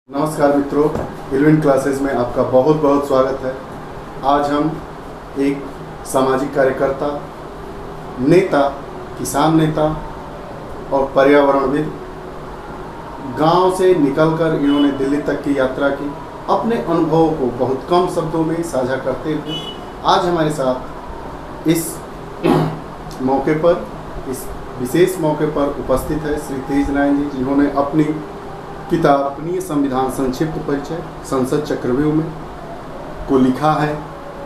नमस्कार मित्रों, eleven classes में आपका बहुत बहुत स्वागत है। आज हम एक सामाजिक कार्यकर्ता, नेता, किसान नेता और पर्यावरणविद, गांव से निकलकर इन्होंने दिल्ली तक की यात्रा की। अपने अनुभवों को बहुत कम शब्दों में साझा करते हुए आज हमारे साथ इस मौके पर, इस विशेष मौके पर उपस्थित है श्री तेज नारायण जी, जिन्होंने अपनी किताब अपनी संविधान संक्षिप्त परिचय संसद चक्रव्यूह में को लिखा है।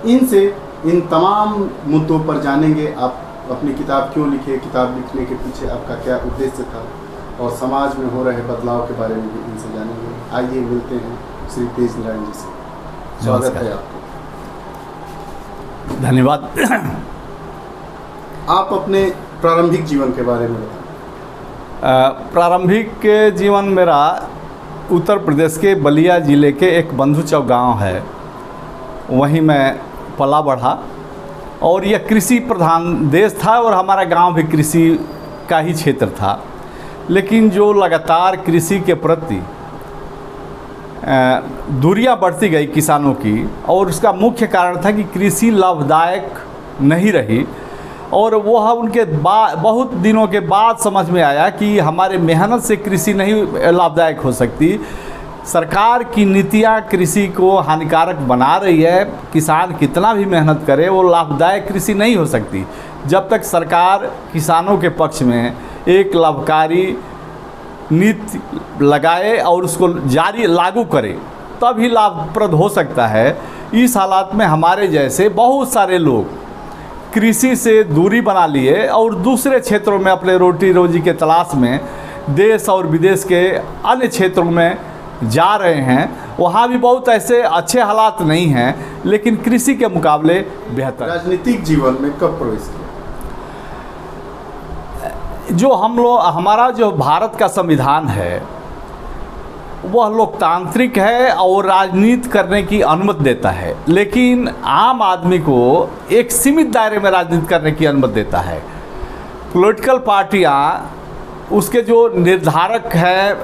इनसे इन तमाम मुद्दों पर जानेंगे। आप अपनी किताब क्यों लिखे, किताब लिखने के पीछे आपका क्या उद्देश्य था, और समाज में हो रहे बदलाव के बारे में भी इनसे जानेंगे। आइए मिलते हैं श्री तेज नारायण जी से। स्वागत है आपको। धन्यवाद। आप अपने प्रारंभिक जीवन के बारे में बताएं। प्रारंभिक जीवन मेरा उत्तर प्रदेश के बलिया ज़िले के एक बंधु चौक गाँव है, वहीं मैं पला बढ़ा। और यह कृषि प्रधान देश था और हमारा गांव भी कृषि का ही क्षेत्र था। लेकिन जो लगातार कृषि के प्रति दूरियां बढ़ती गई किसानों की, और उसका मुख्य कारण था कि कृषि लाभदायक नहीं रही। और वह उनके बहुत दिनों के बाद समझ में आया कि हमारे मेहनत से कृषि नहीं लाभदायक हो सकती। सरकार की नीतियां कृषि को हानिकारक बना रही है। किसान कितना भी मेहनत करे, वो लाभदायक कृषि नहीं हो सकती जब तक सरकार किसानों के पक्ष में एक लाभकारी नीति लगाए और उसको जारी लागू करे, तभी लाभप्रद हो सकता है। इस हालात में हमारे जैसे बहुत सारे लोग कृषि से दूरी बना लिए और दूसरे क्षेत्रों में अपने रोटी रोजी के तलाश में देश और विदेश के अन्य क्षेत्रों में जा रहे हैं। वहाँ भी बहुत ऐसे अच्छे हालात नहीं हैं, लेकिन कृषि के मुकाबले बेहतर। राजनीतिक जीवन में कब प्रवेश किया? जो हमारा जो भारत का संविधान है वह लोकतांत्रिक है और राजनीति करने की अनुमति देता है, लेकिन आम आदमी को एक सीमित दायरे में राजनीति करने की अनुमति देता है। पॉलिटिकल पार्टियां उसके जो निर्धारक है,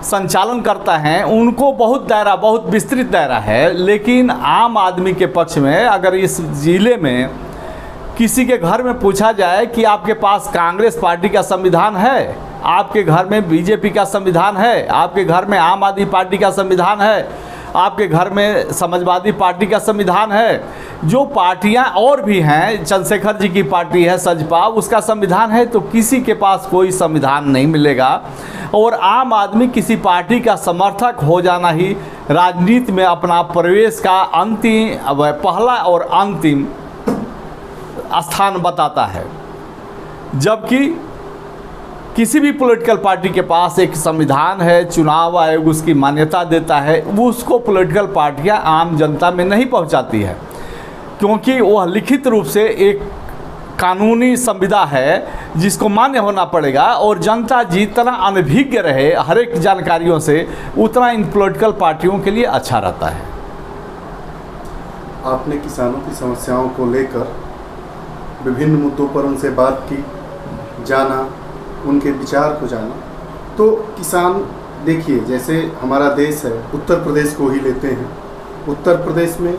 संचालन करता है, उनको बहुत विस्तृत दायरा है। लेकिन आम आदमी के पक्ष में अगर इस ज़िले में किसी के घर में पूछा जाए कि आपके पास कांग्रेस पार्टी का संविधान है, आपके घर में बीजेपी का संविधान है, आपके घर में आम आदमी पार्टी का संविधान है, आपके घर में समाजवादी पार्टी का संविधान है, जो पार्टियां और भी हैं, चंद्रशेखर जी की पार्टी है सजपा, उसका संविधान है, तो किसी के पास कोई संविधान नहीं मिलेगा। और आम आदमी किसी पार्टी का समर्थक हो जाना ही राजनीति में अपना प्रवेश का पहला और अंतिम स्थान बताता है। जबकि किसी भी पॉलिटिकल पार्टी के पास एक संविधान है, चुनाव आयोग उसकी मान्यता देता है, वो उसको पॉलिटिकल पार्टियां आम जनता में नहीं पहुंचाती है, क्योंकि वह लिखित रूप से एक कानूनी संविदा है जिसको मान्य होना पड़ेगा। और जनता जितना अनभिज्ञ रहे हर एक जानकारियों से, उतना इन पॉलिटिकल पार्टियों के लिए अच्छा रहता है। आपने किसानों की समस्याओं को लेकर विभिन्न मुद्दों पर उनसे बात की, जाना, उनके विचार को जाना। तो किसान, देखिए, जैसे हमारा देश है, उत्तर प्रदेश को ही लेते हैं। उत्तर प्रदेश में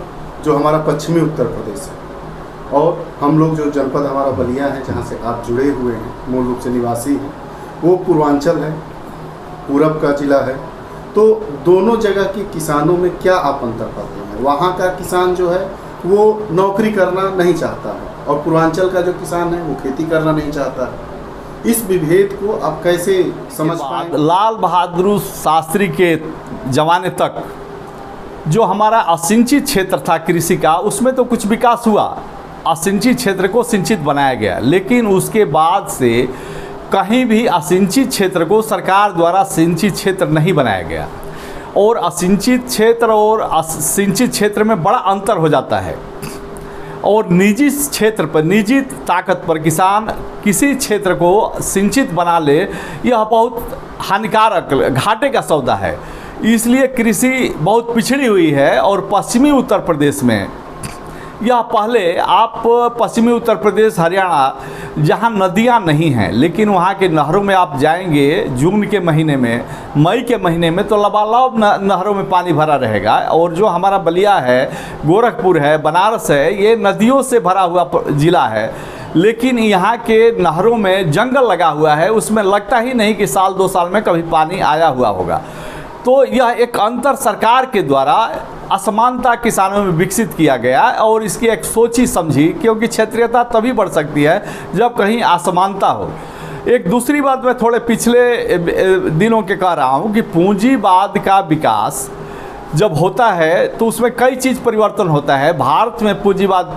जो हमारा पश्चिमी उत्तर प्रदेश है, और हम लोग जो जनपद हमारा बलिया है, जहाँ से आप जुड़े हुए हैं, मूल रूप से निवासी हैं, वो पूर्वांचल है, पूरब का जिला है। तो दोनों जगह के किसानों में क्या आप अंतर पाते हैं? वहाँ का किसान जो है वो नौकरी करना नहीं चाहता है, और पूर्वांचल का जो किसान है वो खेती करना नहीं चाहता है। इस विभेद को आप कैसे समझ पाएंगे? लाल बहादुर शास्त्री के ज़माने तक जो हमारा असिंचित क्षेत्र था कृषि का, उसमें तो कुछ विकास हुआ, असिंचित क्षेत्र को सिंचित बनाया गया। लेकिन उसके बाद से कहीं भी असिंचित क्षेत्र को सरकार द्वारा सिंचित क्षेत्र नहीं बनाया गया। और असिंचित क्षेत्र और सिंचित क्षेत्र में बड़ा अंतर हो जाता है। और निजी क्षेत्र पर, निजी ताकत पर किसान किसी क्षेत्र को सिंचित बना ले, यह बहुत हानिकारक, घाटे का सौदा है। इसलिए कृषि बहुत पिछड़ी हुई है। और पश्चिमी उत्तर प्रदेश में यह पहले, आप पश्चिमी उत्तर प्रदेश, हरियाणा जहाँ नदियाँ नहीं हैं, लेकिन वहाँ के नहरों में आप जाएंगे जून के महीने में, मई के महीने में, तो लबालब नहरों में पानी भरा रहेगा। और जो हमारा बलिया है, गोरखपुर है, बनारस है, ये नदियों से भरा हुआ ज़िला है, लेकिन यहाँ के नहरों में जंगल लगा हुआ है, उसमें लगता ही नहीं कि साल 2 साल में कभी पानी आया हुआ होगा। तो यह एक अंतर सरकार के द्वारा असमानता किसानों में विकसित किया गया और इसकी एक सोची समझी, क्योंकि क्षेत्रीयता तभी बढ़ सकती है जब कहीं असमानता हो। एक दूसरी बात मैं थोड़े पिछले दिनों के कह रहा हूँ कि पूंजीवाद का विकास जब होता है तो उसमें कई चीज़ परिवर्तन होता है। भारत में पूंजीवाद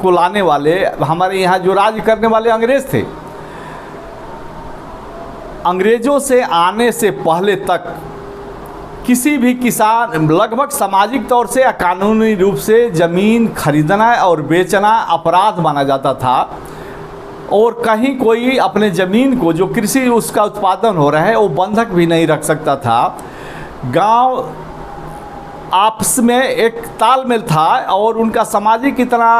को लाने वाले हमारे यहाँ जो राज करने वाले अंग्रेज थे, अंग्रेज़ों से आने से पहले तक किसी भी किसान लगभग सामाजिक तौर से या कानूनी रूप से ज़मीन खरीदना और बेचना अपराध माना जाता था, और कहीं कोई अपने ज़मीन को जो कृषि उसका उत्पादन हो रहा है वो बंधक भी नहीं रख सकता था। गांव आपस में एक तालमेल था और उनका सामाजिक इतना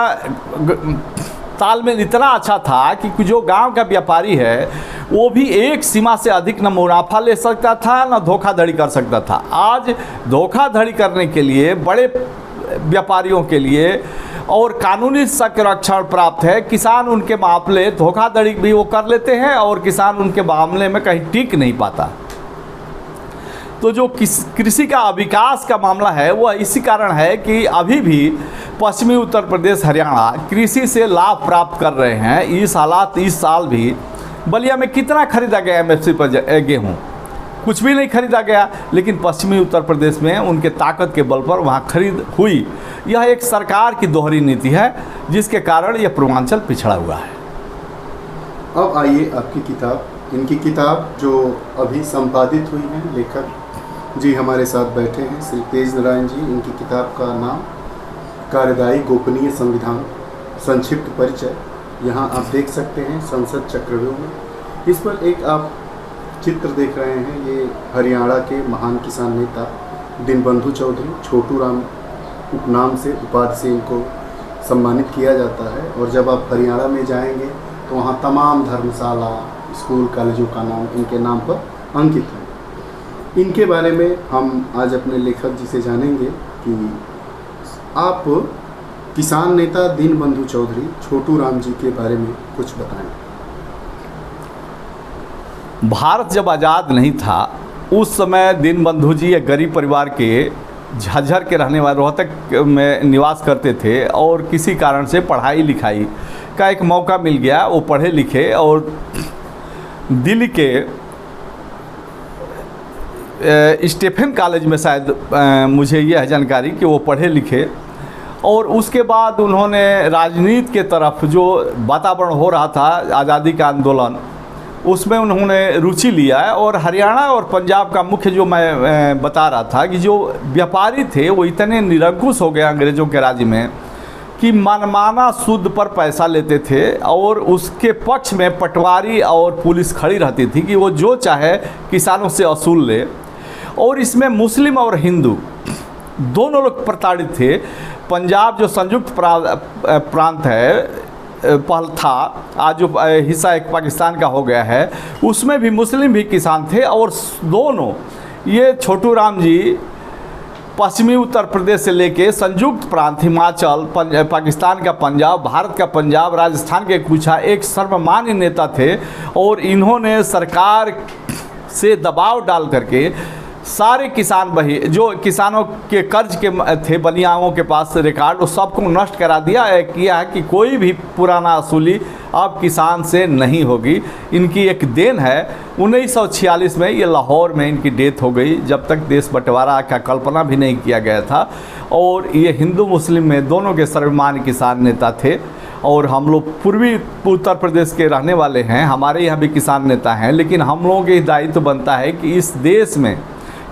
तालमेल इतना अच्छा था कि जो गांव का व्यापारी है वो भी एक सीमा से अधिक न मुनाफा ले सकता था न धोखाधड़ी कर सकता था। आज धोखाधड़ी करने के लिए बड़े व्यापारियों के लिए और कानूनी संरक्षण प्राप्त है, किसान उनके मामले धोखाधड़ी भी वो कर लेते हैं और किसान उनके मामले में कहीं टिक नहीं पाता। तो जो कृषि का विकास का मामला है वह इसी कारण है कि अभी भी पश्चिमी उत्तर प्रदेश, हरियाणा कृषि से लाभ प्राप्त कर रहे हैं। इस साल भी बलिया में कितना खरीदा गया एमएसपी पर गेहूँ? कुछ भी नहीं खरीदा गया, लेकिन पश्चिमी उत्तर प्रदेश में उनके ताकत के बल पर वहाँ खरीद हुई। यह एक सरकार की दोहरी नीति है जिसके कारण यह पूर्वांचल पिछड़ा हुआ है। अब आइए आपकी किताब, इनकी किताब जो अभी संपादित हुई है, लेखक जी हमारे साथ बैठे हैं श्री तेज नारायण जी। इनकी किताब का नाम कार्यदायी गोपनीय संविधान, संक्षिप्त परिचय। यहाँ आप देख सकते हैं संसद चक्रव्यूह। इस पर एक आप चित्र देख रहे हैं, ये हरियाणा के महान किसान नेता दीनबंधु चौधरी, छोटू राम उपनाम से, उपाधि से इनको सम्मानित किया जाता है। और जब आप हरियाणा में जाएंगे तो वहाँ तमाम धर्मशाला, स्कूल, कॉलेजों का नाम इनके नाम पर अंकित है। इनके बारे में हम आज अपने लेखक जी से जानेंगे कि आप किसान नेता दीनबंधु चौधरी, छोटू राम जी के बारे में कुछ बताएं। भारत जब आज़ाद नहीं था उस समय दीनबंधु जी एक गरीब परिवार के झज्जर के रहने वाले रोहतक में निवास करते थे और किसी कारण से पढ़ाई लिखाई का एक मौका मिल गया। वो पढ़े लिखे और दिल्ली के स्टीफन कॉलेज में शायद मुझे यह है जानकारी कि वो पढ़े लिखे, और उसके बाद उन्होंने राजनीति के तरफ जो वातावरण हो रहा था, आज़ादी का आंदोलन, उसमें उन्होंने रुचि लिया है। और हरियाणा और पंजाब का मुख्य जो मैं बता रहा था कि जो व्यापारी थे वो इतने निरंकुश हो गए अंग्रेज़ों के राज्य में कि मनमाना सूद पर पैसा लेते थे और उसके पक्ष में पटवारी और पुलिस खड़ी रहती थी कि वो जो चाहे किसानों से वसूल ले। और इसमें मुस्लिम और हिंदू दोनों लोग प्रताड़ित थे। पंजाब जो संयुक्त प्रांत है पहल था, आज जो हिस्सा एक पाकिस्तान का हो गया है, उसमें भी मुस्लिम भी किसान थे। और दोनों ये छोटू राम जी पश्चिमी उत्तर प्रदेश से लेके संयुक्त प्रांत, हिमाचल, पाकिस्तान का पंजाब, भारत का पंजाब, राजस्थान के कुछ एक सर्वमान्य नेता थे। और इन्होंने सरकार से दबाव डाल करके सारे किसान बही जो किसानों के कर्ज के थे बनियाओं के पास रिकॉर्ड, वो सबको नष्ट करा दिया किया है कि कोई भी पुराना असूली अब किसान से नहीं होगी। इनकी एक देन है 1946 में ये लाहौर में इनकी डेथ हो गई, जब तक देश बंटवारा का कल्पना भी नहीं किया गया था। और ये हिंदू मुस्लिम में दोनों के सर्वमान्य किसान नेता थे। और हम लोग पूर्वी उत्तर प्रदेश के रहने वाले हैं, हमारे यहाँ भी किसान नेता हैं, लेकिन हम लोगों के दायित्व बनता है कि इस देश में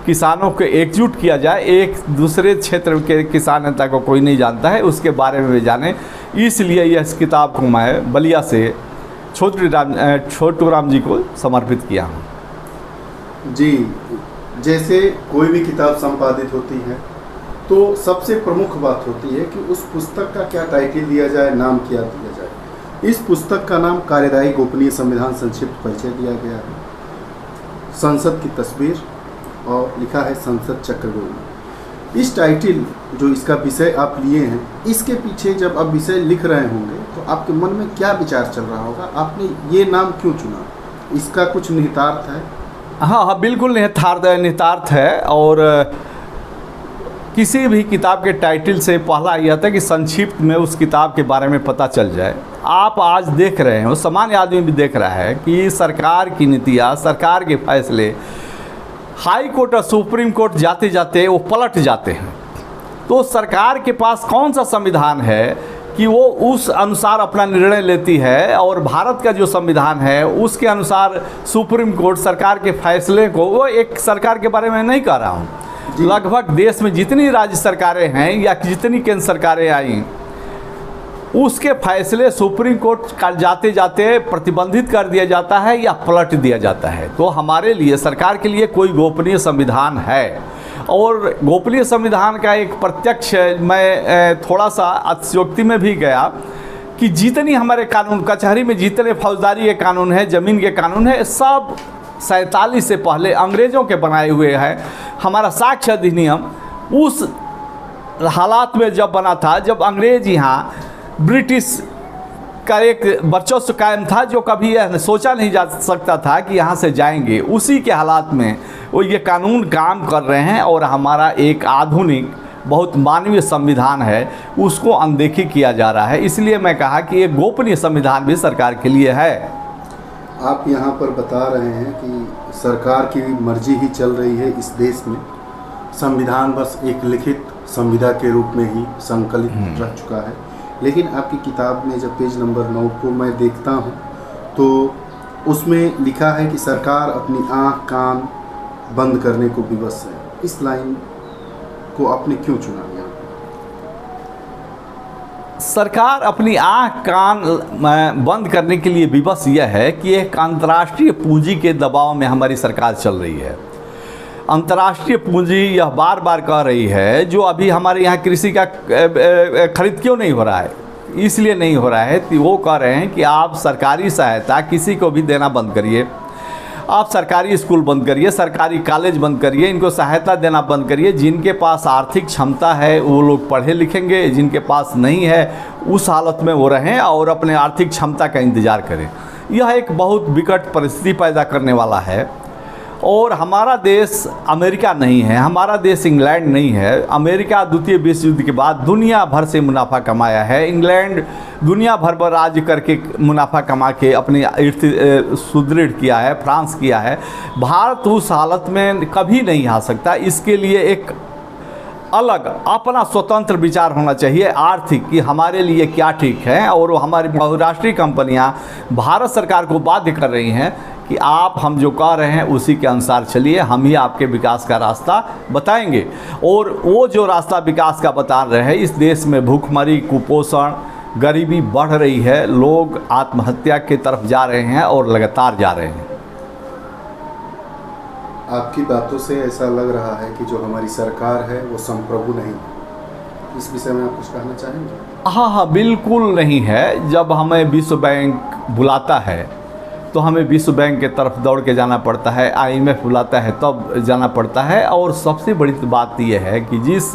किसानों को एकजुट किया जाए। एक दूसरे क्षेत्र के किसान नेता को कोई नहीं जानता है, उसके बारे में भी जाने। इसलिए यह इस किताब को मैं बलिया से छोटू राम जी को समर्पित किया हूँ। जी, जैसे कोई भी किताब संपादित होती है तो सबसे प्रमुख बात होती है कि उस पुस्तक का क्या टाइटल दिया जाए, नाम क्या दिया जाए। इस पुस्तक का नाम कार्यदायी गोपनीय संविधान संक्षिप्त परिचय दिया गया है। संसद की तस्वीर और लिखा है संसद चक्रव्यूह। इस टाइटल जो इसका विषय आप लिए हैं, इसके पीछे जब आप विषय लिख रहे होंगे तो आपके मन में क्या विचार चल रहा होगा? आपने ये नाम क्यों चुना? इसका कुछ निहितार्थ है? हाँ, बिल्कुल निहितार्थ है। और किसी भी किताब के टाइटल से पहला यह था कि संक्षिप्त में उस किताब के बारे में पता चल जाए। आप आज देख रहे हैं, सामान्य आदमी भी देख रहा है कि सरकार की नीतियाँ, सरकार के फैसले हाई कोर्ट और सुप्रीम कोर्ट जाते जाते वो पलट जाते हैं। तो सरकार के पास कौन सा संविधान है कि वो उस अनुसार अपना निर्णय लेती है, और भारत का जो संविधान है उसके सुप्रीम कोर्ट सरकार के फैसले को, वो एक सरकार के बारे में नहीं कह रहा हूँ, लगभग देश में जितनी राज्य सरकारें हैं या जितनी केंद्र सरकारें आई, उसके फैसले सुप्रीम कोर्ट का जाते जाते प्रतिबंधित कर दिया जाता है या पलट दिया जाता है। तो हमारे लिए, सरकार के लिए कोई गोपनीय संविधान है। और गोपनीय संविधान का एक प्रत्यक्ष, मैं थोड़ा सा अतिशयोक्ति में भी गया कि जितनी हमारे कानून, कचहरी में जितने फौजदारी के कानून है, ज़मीन के कानून है, सब 47 से पहले अंग्रेज़ों के बनाए हुए हैं। हमारा साक्ष्य अधिनियम उस हालात में जब बना था जब अंग्रेज़ यहाँ ब्रिटिश का एक वर्चस्व कायम था, जो कभी यह सोचा नहीं जा सकता था कि यहाँ से जाएंगे। उसी के हालात में वो ये कानून काम कर रहे हैं, और हमारा एक आधुनिक बहुत मानवीय संविधान है उसको अनदेखी किया जा रहा है। इसलिए मैं कहा कि एक गोपनीय संविधान भी सरकार के लिए है। आप यहाँ पर बता रहे हैं कि सरकार की मर्जी ही चल रही है इस देश में, संविधान बस एक लिखित संविदा के रूप में ही संकलित रह चुका है। लेकिन आपकी किताब में जब पेज नंबर 9 को मैं देखता हूँ तो उसमें लिखा है कि सरकार अपनी आँख कान बंद करने को विवश है। इस लाइन को आपने क्यों चुना? सरकार अपनी आँख कान बंद करने के लिए विवश यह है कि एक अंतर्राष्ट्रीय पूंजी के दबाव में हमारी सरकार चल रही है। अंतर्राष्ट्रीय पूंजी यह बार बार कह रही है, जो अभी हमारे यहाँ कृषि का खरीद क्यों नहीं हो रहा है, इसलिए नहीं हो रहा है कि वो कह रहे हैं कि आप सरकारी सहायता किसी को भी देना बंद करिए, आप सरकारी स्कूल बंद करिए, सरकारी कॉलेज बंद करिए, इनको सहायता देना बंद करिए। जिनके पास आर्थिक क्षमता है वो लोग पढ़े लिखेंगे, जिनके पास नहीं है उस हालत में वो रहें और अपने आर्थिक क्षमता का इंतज़ार करें। यह एक बहुत विकट परिस्थिति पैदा करने वाला है। और हमारा देश अमेरिका नहीं है, हमारा देश इंग्लैंड नहीं है। अमेरिका द्वितीय विश्व युद्ध के बाद दुनिया भर से मुनाफा कमाया है, इंग्लैंड दुनिया भर पर राज्य करके मुनाफा कमा के अपनी सुदृढ़ किया है, फ्रांस किया है। भारत उस हालत में कभी नहीं आ सकता। इसके लिए एक अलग अपना स्वतंत्र विचार होना चाहिए आर्थिक, कि हमारे लिए क्या ठीक है। और वो हमारी बहुराष्ट्रीय कंपनियां भारत सरकार को बाध्य कर रही हैं कि आप हम जो कह रहे हैं उसी के अनुसार चलिए, हम ही आपके विकास का रास्ता बताएंगे। और वो जो रास्ता विकास का बता रहे हैं, इस देश में भूखमरी, कुपोषण, गरीबी बढ़ रही है, लोग आत्महत्या की तरफ जा रहे हैं और लगातार जा रहे हैं। आपकी बातों से ऐसा लग रहा है कि जो हमारी सरकार है वो संप्रभु नहीं है। इस विषय में आप कुछ कहना चाहेंगे? हाँ, बिल्कुल नहीं है। जब हमें विश्व बैंक बुलाता है तो हमें विश्व बैंक के तरफ दौड़ के जाना पड़ता है, IMF बुलाता है तब जाना पड़ता है। और सबसे बड़ी बात यह है कि जिस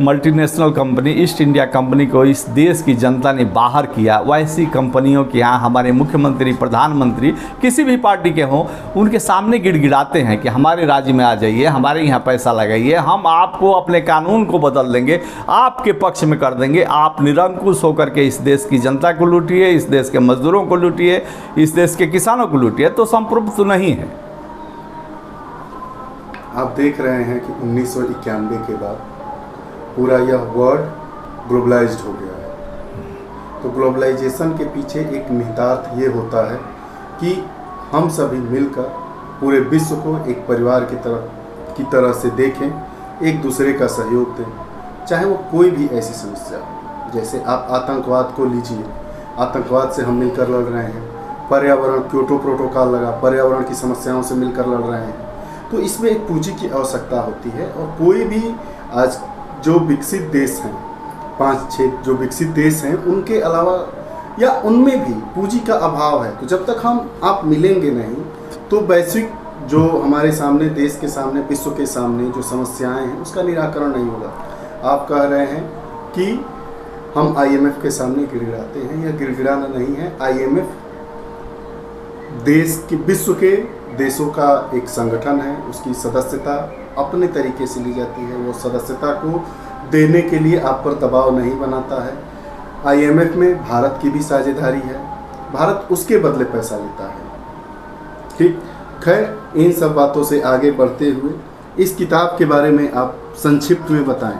multinational company east India company को इस देश की जनता ने बाहर किया, वैसी कंपनियों के यहाँ हमारे मुख्यमंत्री, प्रधानमंत्री किसी भी पार्टी के हों, उनके सामने गिड़गिड़ाते हैं कि हमारे राज्य में आ जाइए, हमारे यहाँ पैसा लगाइए, हम आपको अपने कानून को बदल देंगे, आपके पक्ष में कर देंगे। आप निरंकुश होकर के इस देश की जनता को लूटिए, इस देश के मजदूरों को लूटिए, इस देश के किसानों को लूटिए, तो संप्रभु तो नहीं है। आप देख रहे हैं कि 1991 के बाद पूरा यह वर्ल्ड ग्लोबलाइज्ड हो गया है। तो ग्लोबलाइजेशन के पीछे एक निहितार्थ ये होता है कि हम सभी मिलकर पूरे विश्व को एक परिवार की तरह से देखें, एक दूसरे का सहयोग दें, चाहे वो कोई भी ऐसी समस्या हो। जैसे आप आतंकवाद को लीजिए, आतंकवाद से हम मिलकर लड़ रहे हैं, पर्यावरण क्योटो प्रोटोकॉल लगा, पर्यावरण की समस्याओं से मिलकर लड़ रहे हैं। तो इसमें एक पूंजी की आवश्यकता होती है। और कोई भी आज जो विकसित देश हैं, 5-6 जो विकसित देश हैं, उनके अलावा या उनमें भी पूंजी का अभाव है। तो जब तक आप मिलेंगे नहीं तो वैश्विक जो हमारे सामने, देश के सामने, विश्व के सामने जो समस्याएं हैं उसका निराकरण नहीं होगा। आप कह रहे हैं कि हम IMF के सामने गिड़गिड़ाते हैं, यह गिड़गिड़ाना नहीं है। IMF देश के, विश्व के देशों का एक संगठन है, उसकी सदस्यता अपने तरीके से ली जाती है। वो सदस्यता को देने के लिए आप पर दबाव नहीं बनाता है। IMF में भारत की भी साझेदारी है, भारत उसके बदले पैसा लेता है। ठीक, खैर इन सब बातों से आगे बढ़ते हुए इस किताब के बारे में आप संक्षिप्त में बताएं।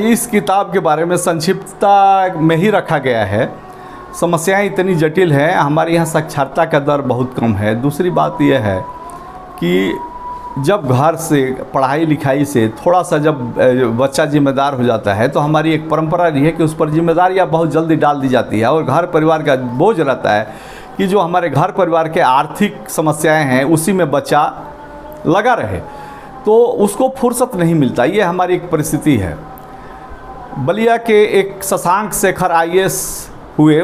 इस किताब के बारे में संक्षिप्तता में ही रखा गया है। समस्याएं इतनी जटिल हैं, हमारे यहाँ साक्षरता का दर बहुत कम है। दूसरी बात यह है कि जब घर से, पढ़ाई लिखाई से थोड़ा सा जब बच्चा जिम्मेदार हो जाता है तो हमारी एक परंपरा रही है कि उस पर जिम्मेदारियाँ बहुत जल्दी डाल दी जाती है और घर परिवार का बोझ रहता है कि जो हमारे घर परिवार के आर्थिक समस्याएं हैं उसी में बच्चा लगा रहे, तो उसको फुर्सत नहीं मिलता। ये हमारी एक परिस्थिति है। बलिया के एक शशांक शेखर IAS हुए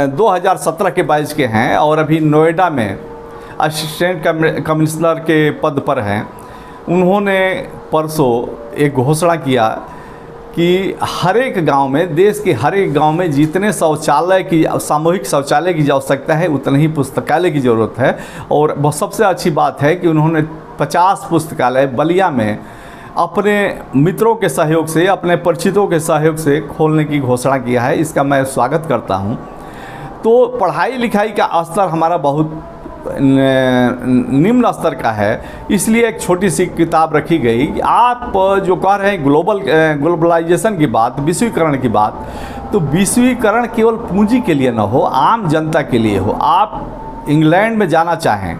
2017 के बैच के हैं और अभी नोएडा में असिस्टेंट कमिश्नर के पद पर हैं। उन्होंने परसों एक घोषणा किया कि हर एक गांव में, देश के हर एक गांव में जितने शौचालय की, सामूहिक शौचालय की आवश्यकता है उतनी ही पुस्तकालय की ज़रूरत है। और सबसे अच्छी बात है कि उन्होंने 50 पुस्तकालय बलिया में अपने मित्रों के सहयोग से, अपने परिचितों के सहयोग से खोलने की घोषणा किया है। इसका मैं स्वागत करता हूं। तो पढ़ाई लिखाई का स्तर हमारा बहुत निम्न स्तर का है, इसलिए एक छोटी सी किताब रखी गई। आप जो कह रहे हैं ग्लोबलाइजेशन की बात, विश्वीकरण की बात, तो विश्वीकरण केवल पूंजी के लिए ना हो, आम जनता के लिए हो। आप इंग्लैंड में जाना चाहें,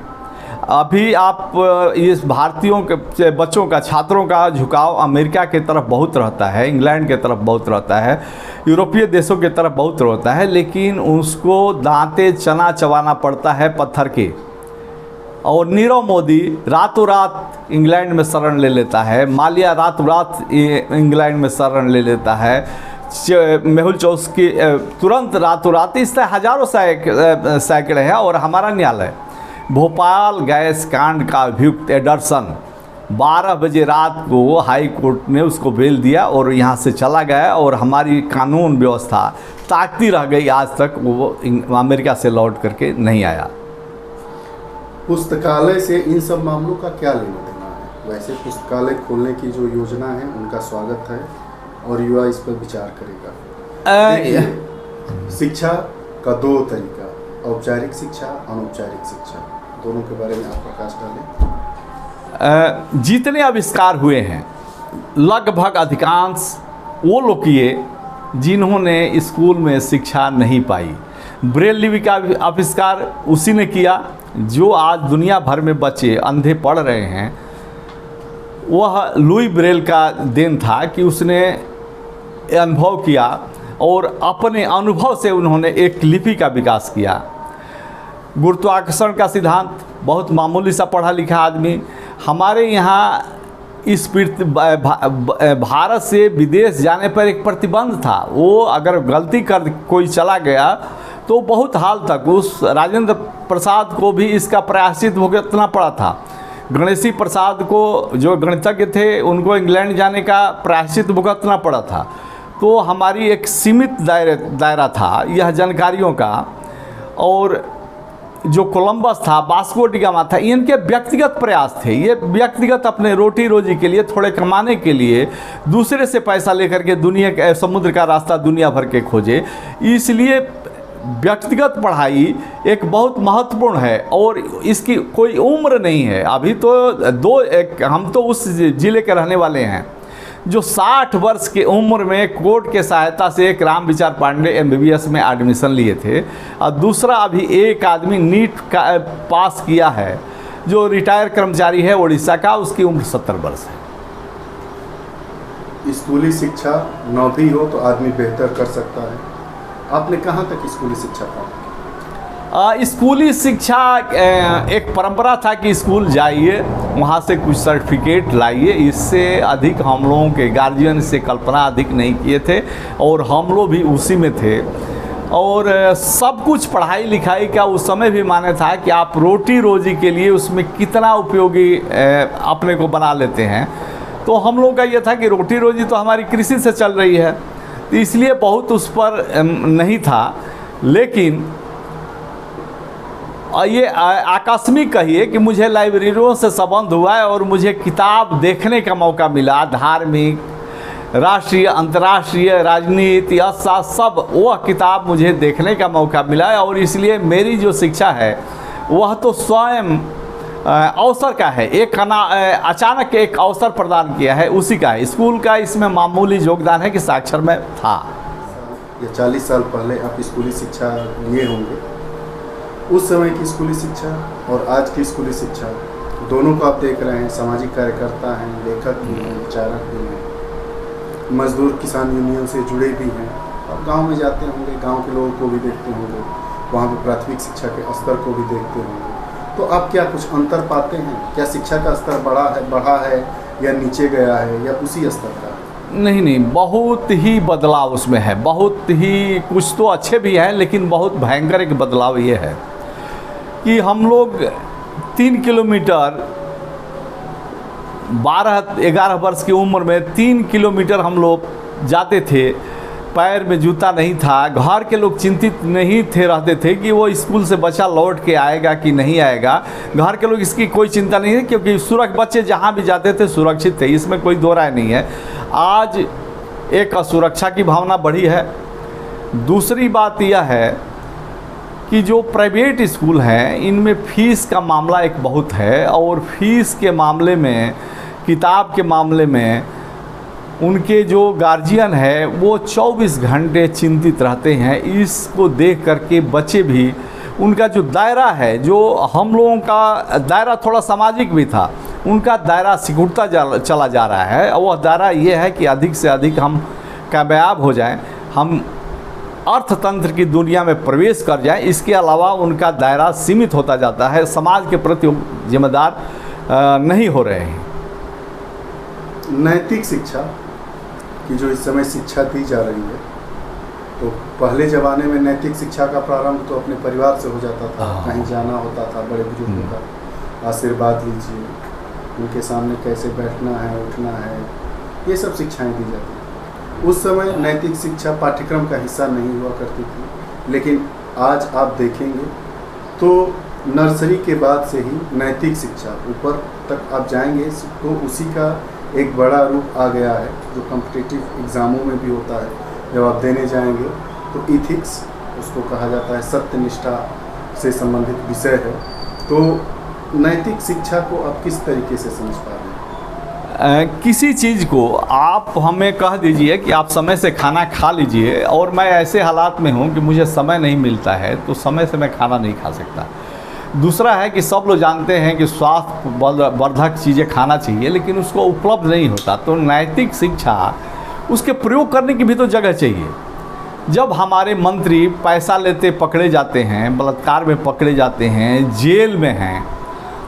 अभी आप इस भारतीयों के बच्चों का, छात्रों का झुकाव अमेरिका के तरफ बहुत रहता है, इंग्लैंड के तरफ बहुत रहता है, यूरोपीय देशों के तरफ बहुत रहता है, लेकिन उसको दांते चना चबाना पड़ता है पत्थर के। और नीरव मोदी रातों रात इंग्लैंड में शरण ले लेता है, माल्या रातों रात इंग्लैंड में शरण ले लेता है, मेहुल चौकसी तुरंत रातों रात, इससे हजारों सैकड़े हैं। और हमारा न्यायालय भोपाल गैस कांड का अभियुक्त एडरसन 12 बजे रात को हाई कोर्ट ने उसको बेल दिया और यहाँ से चला गया और हमारी कानून व्यवस्था ताकती रह गई। आज तक वो अमेरिका से लौट करके नहीं आया। पुस्तकालय से इन सब मामलों का क्या लेना देना है? वैसे पुस्तकालय खोलने की जो योजना है उनका स्वागत है और युवा इस पर विचार करेगा। शिक्षा का दो तरीका, औपचारिक शिक्षा, अनौपचारिक शिक्षा, दोनों के बारे में आप प्रकाश डालें। जितने आविष्कार हुए हैं लगभग अधिकांश वो लोग किए जिन्होंने स्कूल में शिक्षा नहीं पाई। ब्रेल लिपि का आविष्कार उसी ने किया जो आज दुनिया भर में बच्चे अंधे पढ़ रहे हैं। वह लुई ब्रेल का देन था कि उसने अनुभव किया और अपने अनुभव से उन्होंने एक लिपि का विकास किया। गुरुत्वाकर्षण का सिद्धांत, बहुत मामूली सा पढ़ा लिखा आदमी, हमारे यहाँ इस भारत से विदेश जाने पर एक प्रतिबंध था। वो अगर गलती कर कोई चला गया तो बहुत हाल तक उस राजेंद्र प्रसाद को भी इसका प्रायश्चित भुगतना पड़ा था। गणेशी प्रसाद को, जो गणितज्ञ थे, उनको इंग्लैंड जाने का प्रायश्चित भुगतना पड़ा था। तो हमारी एक सीमित दायरा था यह जानकारियों का। और जो कोलंबस था, वास्को डी गामा था, इनके व्यक्तिगत प्रयास थे। ये व्यक्तिगत अपने रोटी रोजी के लिए, थोड़े कमाने के लिए दूसरे से पैसा लेकर के दुनिया के समुद्र का रास्ता दुनिया भर के खोजे। इसलिए व्यक्तिगत पढ़ाई एक बहुत महत्वपूर्ण है और इसकी कोई उम्र नहीं है। अभी तो हम तो उस ज़िले के रहने वाले हैं जो 60 वर्ष की उम्र में कोर्ट के सहायता से एक राम विचार पांडे MBBS में एडमिशन लिए थे और दूसरा अभी एक आदमी नीट का पास किया है जो रिटायर कर्मचारी है उड़ीसा का, उसकी उम्र 70 वर्ष है। स्कूली शिक्षा न भी हो तो आदमी बेहतर कर सकता है। आपने कहाँ तक स्कूली शिक्षा प्राप्त स्कूली शिक्षा एक परंपरा था कि स्कूल जाइए, वहाँ से कुछ सर्टिफिकेट लाइए। इससे अधिक हम लोगों के गार्जियन से कल्पना अधिक नहीं किए थे और हम लोग भी उसी में थे। और सब कुछ पढ़ाई लिखाई का उस समय भी माने था कि आप रोटी रोजी के लिए उसमें कितना उपयोगी अपने को बना लेते हैं। तो हम लोगों का ये था कि रोटी रोजी तो हमारी कृषि से चल रही है, तो इसलिए बहुत उस पर नहीं था। लेकिन ये आकस्मिक कहिए कि मुझे लाइब्रेरियों से संबंध हुआ है और मुझे किताब देखने का मौका मिला। धार्मिक, राष्ट्रीय, अंतर्राष्ट्रीय, राजनीति, अर्थशास्त्र, सब वह किताब मुझे देखने का मौका मिला। और इसलिए मेरी जो शिक्षा है वह तो स्वयं अवसर का है, अचानक एक अवसर प्रदान किया है, उसी का है। स्कूल का इसमें मामूली योगदान है कि साक्षर में था। ये 40 साल पहले आप स्कूली शिक्षा लिए होंगे। उस समय की स्कूली शिक्षा और आज की स्कूली शिक्षा दोनों को आप देख रहे हैं। सामाजिक कार्यकर्ता हैं, लेखक भी हैं, विचारक भी हैं, मजदूर किसान यूनियन से जुड़े भी हैं। आप गांव में जाते होंगे, गांव के लोगों को भी देखते होंगे, वहाँ पे प्राथमिक शिक्षा के स्तर को भी देखते होंगे। तो आप क्या कुछ अंतर पाते हैं? क्या शिक्षा का स्तर बढ़ा है या नीचे गया है या उसी स्तर का? नहीं, बहुत ही बदलाव उसमें है। बहुत ही, कुछ तो अच्छे भी हैं, लेकिन बहुत भयंकर एक बदलाव ये है कि हम लोग 3 किलोमीटर 12-11 वर्ष की उम्र में 3 किलोमीटर हम लोग जाते थे। पैर में जूता नहीं था। घर के लोग चिंतित नहीं थे, रहते थे कि वो स्कूल से बच्चा लौट के आएगा कि नहीं आएगा। घर के लोग इसकी कोई चिंता नहीं है, क्योंकि बच्चे जहाँ भी जाते थे सुरक्षित थे, इसमें कोई दो राय नहीं है। आज एक असुरक्षा की भावना बढ़ी है। दूसरी बात यह है कि जो प्राइवेट स्कूल हैं इनमें फ़ीस का मामला एक बहुत है, और फीस के मामले में, किताब के मामले में उनके जो गार्जियन है वो 24 घंटे चिंतित रहते हैं। इसको देख करके बच्चे भी, उनका जो दायरा है, जो हम लोगों का दायरा थोड़ा सामाजिक भी था, उनका दायरा सिकुड़ता चला जा रहा है। और वह दायरा ये है कि अधिक से अधिक हम कामयाब हो जाएं, हम अर्थतंत्र की दुनिया में प्रवेश कर जाएं। इसके अलावा उनका दायरा सीमित होता जाता है, समाज के प्रति जिम्मेदार नहीं हो रहे हैं। नैतिक शिक्षा की जो इस समय शिक्षा दी जा रही है, तो पहले ज़माने में नैतिक शिक्षा का प्रारंभ तो अपने परिवार से हो जाता था। कहीं जाना होता था, बड़े बुजुर्गों का आशीर्वाद लीजिए, उनके सामने कैसे बैठना है, उठना है, ये सब शिक्षाएं दी जाती हैं। उस समय नैतिक शिक्षा पाठ्यक्रम का हिस्सा नहीं हुआ करती थी, लेकिन आज आप देखेंगे तो नर्सरी के बाद से ही नैतिक शिक्षा ऊपर तक आप जाएंगे तो उसी का एक बड़ा रूप आ गया है, जो कॉम्पिटिटिव एग्ज़ामों में भी होता है। जब आप देने जाएंगे तो इथिक्स, उसको कहा जाता है सत्यनिष्ठा से संबंधित विषय है। तो नैतिक शिक्षा को आप किस तरीके से समझ पा रहे हैं? किसी चीज़ को आप हमें कह दीजिए कि आप समय से खाना खा लीजिए, और मैं ऐसे हालात में हूँ कि मुझे समय नहीं मिलता है, तो समय से मैं खाना नहीं खा सकता। दूसरा है कि सब लोग जानते हैं कि स्वास्थ्य वर्धक चीज़ें खाना चाहिए, लेकिन उसको उपलब्ध नहीं होता। तो नैतिक शिक्षा, उसके प्रयोग करने की भी तो जगह चाहिए। जब हमारे मंत्री पैसा लेते पकड़े जाते हैं, बलात्कार में पकड़े जाते हैं, जेल में हैं,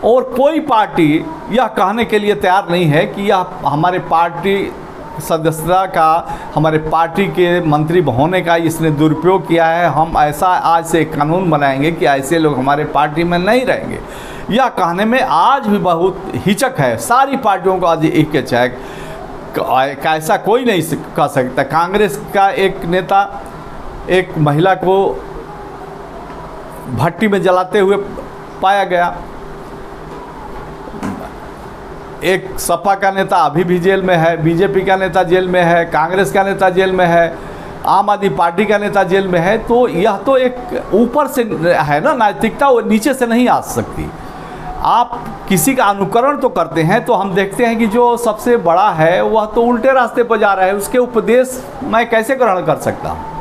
और कोई पार्टी यह कहने के लिए तैयार नहीं है कि यह हमारे पार्टी सदस्यता का, हमारे पार्टी के मंत्री होने का इसने दुरुपयोग किया है, हम ऐसा आज से एक कानून बनाएंगे कि ऐसे लोग हमारे पार्टी में नहीं रहेंगे, यह कहने में आज भी बहुत हिचक है। सारी पार्टियों को आज एक के चैक ऐसा कोई नहीं कह सकता। कांग्रेस का एक नेता एक महिला को भट्टी में जलाते हुए पाया गया। एक सपा का नेता अभी भी जेल में है, बीजेपी का नेता जेल में है, कांग्रेस का नेता जेल में है, आम आदमी पार्टी का नेता जेल में है। तो यह तो एक ऊपर से है ना, नैतिकता वो नीचे से नहीं आ सकती। आप किसी का अनुकरण तो करते हैं, तो हम देखते हैं कि जो सबसे बड़ा है वह तो उल्टे रास्ते पर जा रहा है, उसके उपदेश मैं कैसे ग्रहण कर सकता हूँ?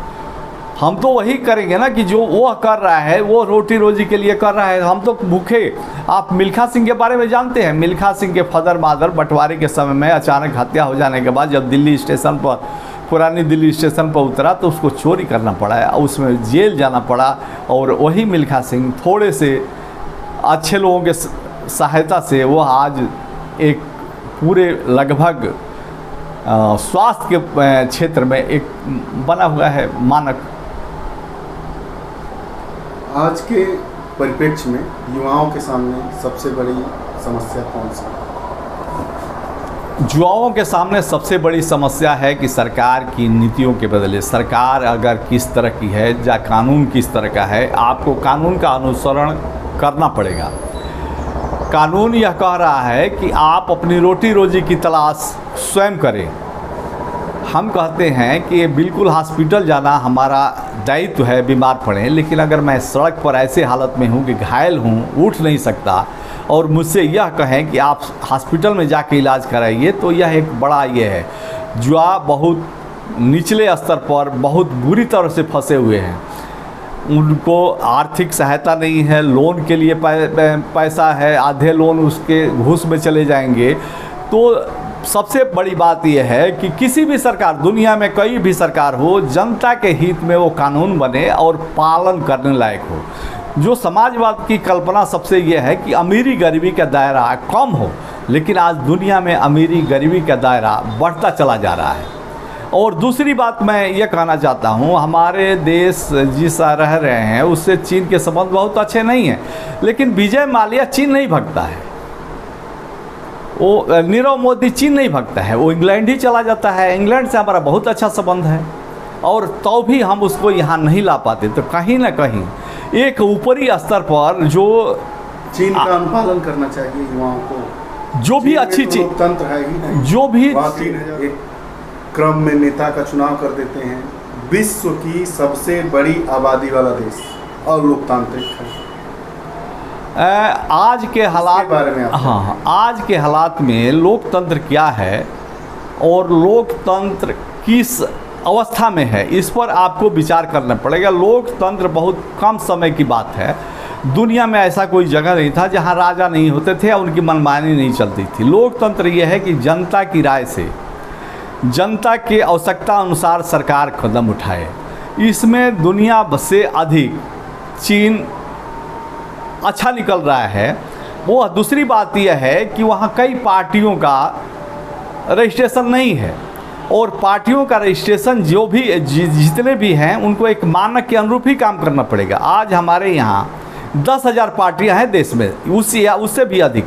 हम तो वही करेंगे ना कि जो वो कर रहा है, वो रोटी रोजी के लिए कर रहा है। हम तो भूखे। आप मिल्खा सिंह के बारे में जानते हैं? मिल्खा सिंह के फादर मादर बंटवारे के समय में अचानक हत्या हो जाने के बाद जब दिल्ली स्टेशन पर, पुरानी दिल्ली स्टेशन पर उतरा, तो उसको चोरी करना पड़ा, उसमें जेल जाना पड़ा, और वही मिल्खा सिंह थोड़े से अच्छे लोगों के सहायता से वो आज एक पूरे लगभग स्वास्थ्य के क्षेत्र में एक बना हुआ है मानक। आज के परिप्रेक्ष्य में युवाओं के सामने सबसे बड़ी समस्या कौन सी है? युवाओं के सामने सबसे बड़ी समस्या है कि सरकार की नीतियों के बदले, सरकार अगर किस तरह की है या कानून किस तरह का है, आपको कानून का अनुसरण करना पड़ेगा। कानून यह कह रहा है कि आप अपनी रोटी रोजी की तलाश स्वयं करें। हम कहते हैं कि बिल्कुल हॉस्पिटल जाना हमारा दायित्व है, बीमार पड़े, लेकिन अगर मैं सड़क पर ऐसे हालत में हूँ कि घायल हूँ, उठ नहीं सकता, और मुझसे यह कहें कि आप हॉस्पिटल में जाके इलाज कराइए, तो यह एक बड़ा ये है। युवा बहुत निचले स्तर पर बहुत बुरी तरह से फंसे हुए हैं। उनको आर्थिक सहायता नहीं है, लोन के लिए पैसा है, आधे लोन उसके घूस में चले जाएंगे। तो सबसे बड़ी बात यह है कि किसी भी सरकार, दुनिया में कोई भी सरकार हो, जनता के हित में वो कानून बने और पालन करने लायक हो। जो समाजवाद की कल्पना सबसे ये है कि अमीरी गरीबी का दायरा कम हो, लेकिन आज दुनिया में अमीरी गरीबी का दायरा बढ़ता चला जा रहा है। और दूसरी बात मैं ये कहना चाहता हूँ, हमारे देश जिस रह रहे हैं उससे चीन के संबंध बहुत अच्छे नहीं हैं, लेकिन विजय माल्या चीन नहीं भगता है, वो नीरव मोदी चीन नहीं भगता है, वो इंग्लैंड ही चला जाता है। इंग्लैंड से हमारा बहुत अच्छा संबंध है, और तो भी हम उसको यहाँ नहीं ला पाते। तो कहीं ना कहीं एक ऊपरी स्तर पर जो चीन का अनुपालन करना चाहिए युवाओं को। जो भी अच्छी चीज, लोकतंत्र है ही नहीं, जो भी एक क्रम में नेता का चुनाव कर देते हैं। विश्व की सबसे बड़ी आबादी वाला देश और लोकतांत्रिक है। आज के हालात बारे में हाँ, आज के हालात में लोकतंत्र क्या है और लोकतंत्र किस अवस्था में है, इस पर आपको विचार करना पड़ेगा। लोकतंत्र बहुत कम समय की बात है। दुनिया में ऐसा कोई जगह नहीं था जहां राजा नहीं होते थे और उनकी मनमानी नहीं चलती थी। लोकतंत्र यह है कि जनता की राय से, जनता के आवश्यकता अनुसार सरकार कदम उठाए। इसमें दुनिया से अधिक चीन अच्छा निकल रहा है। वो दूसरी बात यह है कि वहाँ कई पार्टियों का रजिस्ट्रेशन नहीं है, और पार्टियों का रजिस्ट्रेशन जो भी जितने भी हैं उनको एक मानक के अनुरूप ही काम करना पड़ेगा। आज हमारे यहाँ 10,000 पार्टियाँ हैं देश में, उससे भी अधिक।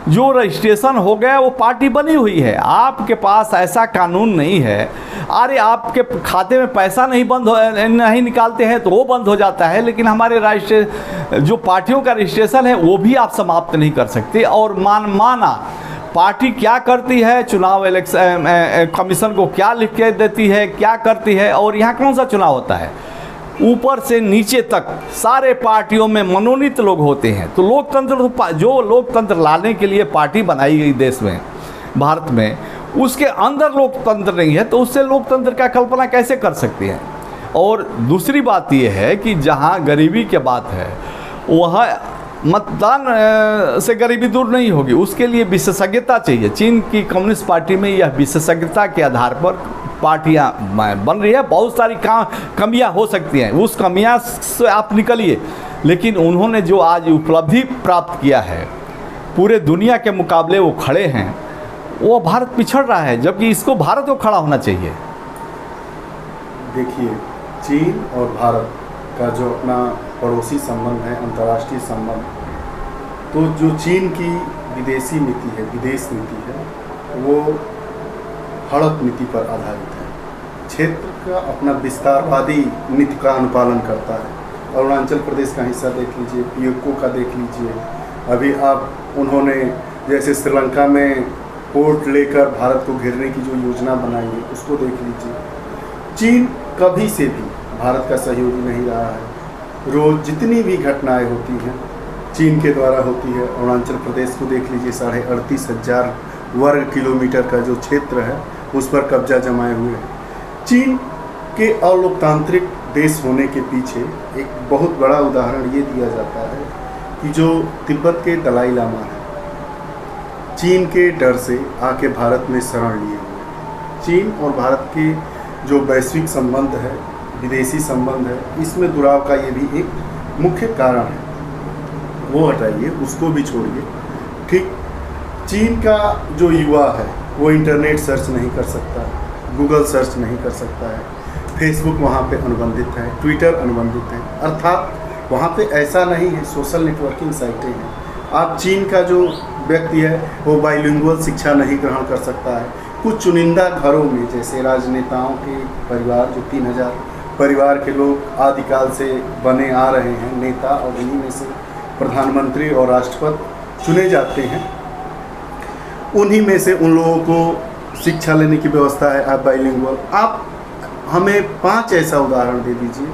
जो रजिस्ट्रेशन हो गया वो पार्टी बनी हुई है। आपके पास ऐसा कानून नहीं है, अरे आपके खाते में पैसा नहीं निकालते हैं तो वो बंद हो जाता है, लेकिन हमारे जो पार्टियों का रजिस्ट्रेशन है वो भी आप समाप्त नहीं कर सकते। और माना पार्टी क्या करती है, चुनाव इलेक्शन कमीशन को क्या लिख के देती है, क्या करती है, और यहाँ कौन सा चुनाव होता है, ऊपर से नीचे तक सारे पार्टियों में मनोनीत लोग होते हैं। तो लोकतंत्र, जो लोकतंत्र लाने के लिए पार्टी बनाई गई देश में, भारत में, उसके अंदर लोकतंत्र नहीं है, तो उससे लोकतंत्र का कल्पना कैसे कर सकती है। और दूसरी बात यह है कि जहाँ गरीबी की बात है वह मतदान से गरीबी दूर नहीं होगी, उसके लिए विशेषज्ञता चाहिए। चीन की कम्युनिस्ट पार्टी में यह विशेषज्ञता के आधार पर पार्टियां बन रही है। बहुत सारी कमियां हो सकती हैं, उस कमियां से आप निकलिए, लेकिन उन्होंने जो आज उपलब्धि प्राप्त किया है, पूरे दुनिया के मुकाबले वो खड़े हैं। वो भारत पिछड़ रहा है, जबकि इसको भारत को खड़ा होना चाहिए। देखिए, चीन और भारत का जो अपना पड़ोसी संबंध है, अंतर्राष्ट्रीय संबंध, तो जो चीन की विदेशी नीति है, विदेश नीति है, वो हड़प नीति पर आधारित है। क्षेत्र का अपना विस्तारवादी नीति का अनुपालन करता है। अरुणाचल प्रदेश का हिस्सा देख लीजिए, पीओके का देख लीजिए, अभी आप उन्होंने जैसे श्रीलंका में पोर्ट लेकर भारत को घेरने की जो योजना बनाई है उसको देख लीजिए। चीन कभी से भी भारत का सहयोगी नहीं रहा है। रोज जितनी भी घटनाएं होती हैं चीन के द्वारा होती है। अरुणाचल प्रदेश को देख लीजिए, 38,500 वर्ग किलोमीटर का जो क्षेत्र है उस पर कब्जा जमाए हुए हैं। चीन के अलोकतांत्रिक देश होने के पीछे एक बहुत बड़ा उदाहरण ये दिया जाता है कि जो तिब्बत के दलाई लामा है, चीन के डर से आके भारत में शरण लिए हुए। चीन और भारत के जो वैश्विक संबंध है, विदेशी संबंध है, इसमें दुराव का ये भी एक मुख्य कारण है वो हटाइए, उसको भी छोड़िए। ठीक, चीन का जो युवा है वो इंटरनेट सर्च नहीं कर सकता, गूगल सर्च नहीं कर सकता है, फेसबुक वहाँ पे अनुबंधित है, ट्विटर अनुबंधित है, अर्थात वहाँ पे ऐसा नहीं है, सोशल नेटवर्किंग साइटें हैं। आप चीन का जो व्यक्ति है वो बाइलिंगुअल शिक्षा नहीं ग्रहण कर सकता है। कुछ चुनिंदा घरों में, जैसे राजनेताओं के परिवार, जो 3000 परिवार के लोग आदिकाल से बने आ रहे हैं नेता, और इन्हीं में से प्रधानमंत्री और राष्ट्रपति चुने जाते हैं, उन्हीं में से उन लोगों को शिक्षा लेने की व्यवस्था है। आप बाइलिंगुअल, आप हमें 5 ऐसा उदाहरण दे दीजिए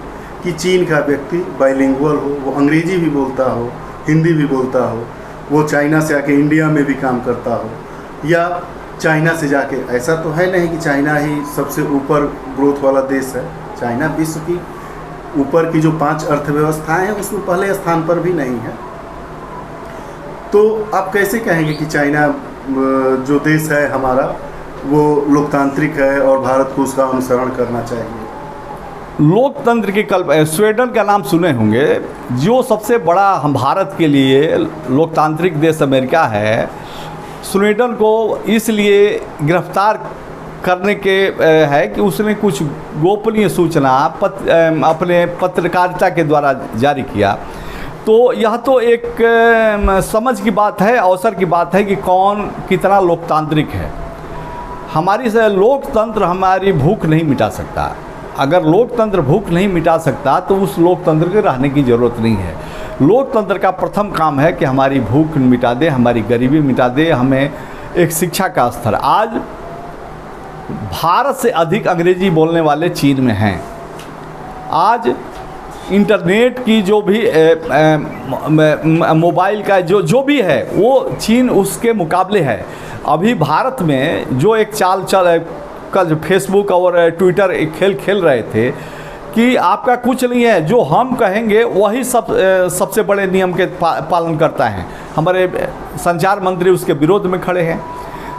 कि चीन का व्यक्ति बाइलिंगुअल हो, वो अंग्रेजी भी बोलता हो, हिंदी भी बोलता हो, वो चाइना से आके इंडिया में भी काम करता हो, या चाइना से जाके, ऐसा तो है नहीं कि चाइना ही सबसे ऊपर ग्रोथ वाला देश है। चाइना विश्व की ऊपर की जो 5 अर्थव्यवस्थाएं हैं उसमें पहले स्थान पर भी नहीं है। तो आप कैसे कहेंगे कि चाइना जो देश है हमारा वो लोकतांत्रिक है और भारत को उसका अनुसरण करना चाहिए? लोकतंत्र की स्वीडन का नाम सुने होंगे, जो सबसे बड़ा हम भारत के लिए लोकतांत्रिक देश अमेरिका है। स्वीडन को इसलिए गिरफ्तार करने के है कि उसने कुछ गोपनीय सूचना अपने पत्रकारिता के द्वारा जारी किया। तो यह तो एक समझ की बात है, अवसर की बात है कि कौन कितना लोकतांत्रिक है। हमारी से लोकतंत्र हमारी भूख नहीं मिटा सकता। अगर लोकतंत्र भूख नहीं मिटा सकता तो उस लोकतंत्र के रहने की ज़रूरत नहीं है। लोकतंत्र का प्रथम काम है कि हमारी भूख मिटा दे, हमारी गरीबी मिटा दे, हमें एक शिक्षा का स्तर। आज भारत से अधिक अंग्रेजी बोलने वाले चीन में हैं। आज इंटरनेट की जो भी मोबाइल का जो भी है वो चीन उसके मुकाबले है। अभी भारत में जो एक चाल कल फेसबुक और ट्विटर एक खेल खेल रहे थे कि आपका कुछ नहीं है, जो हम कहेंगे वही सबसे बड़े नियम के पालन करता है। हमारे संचार मंत्री उसके विरोध में खड़े हैं।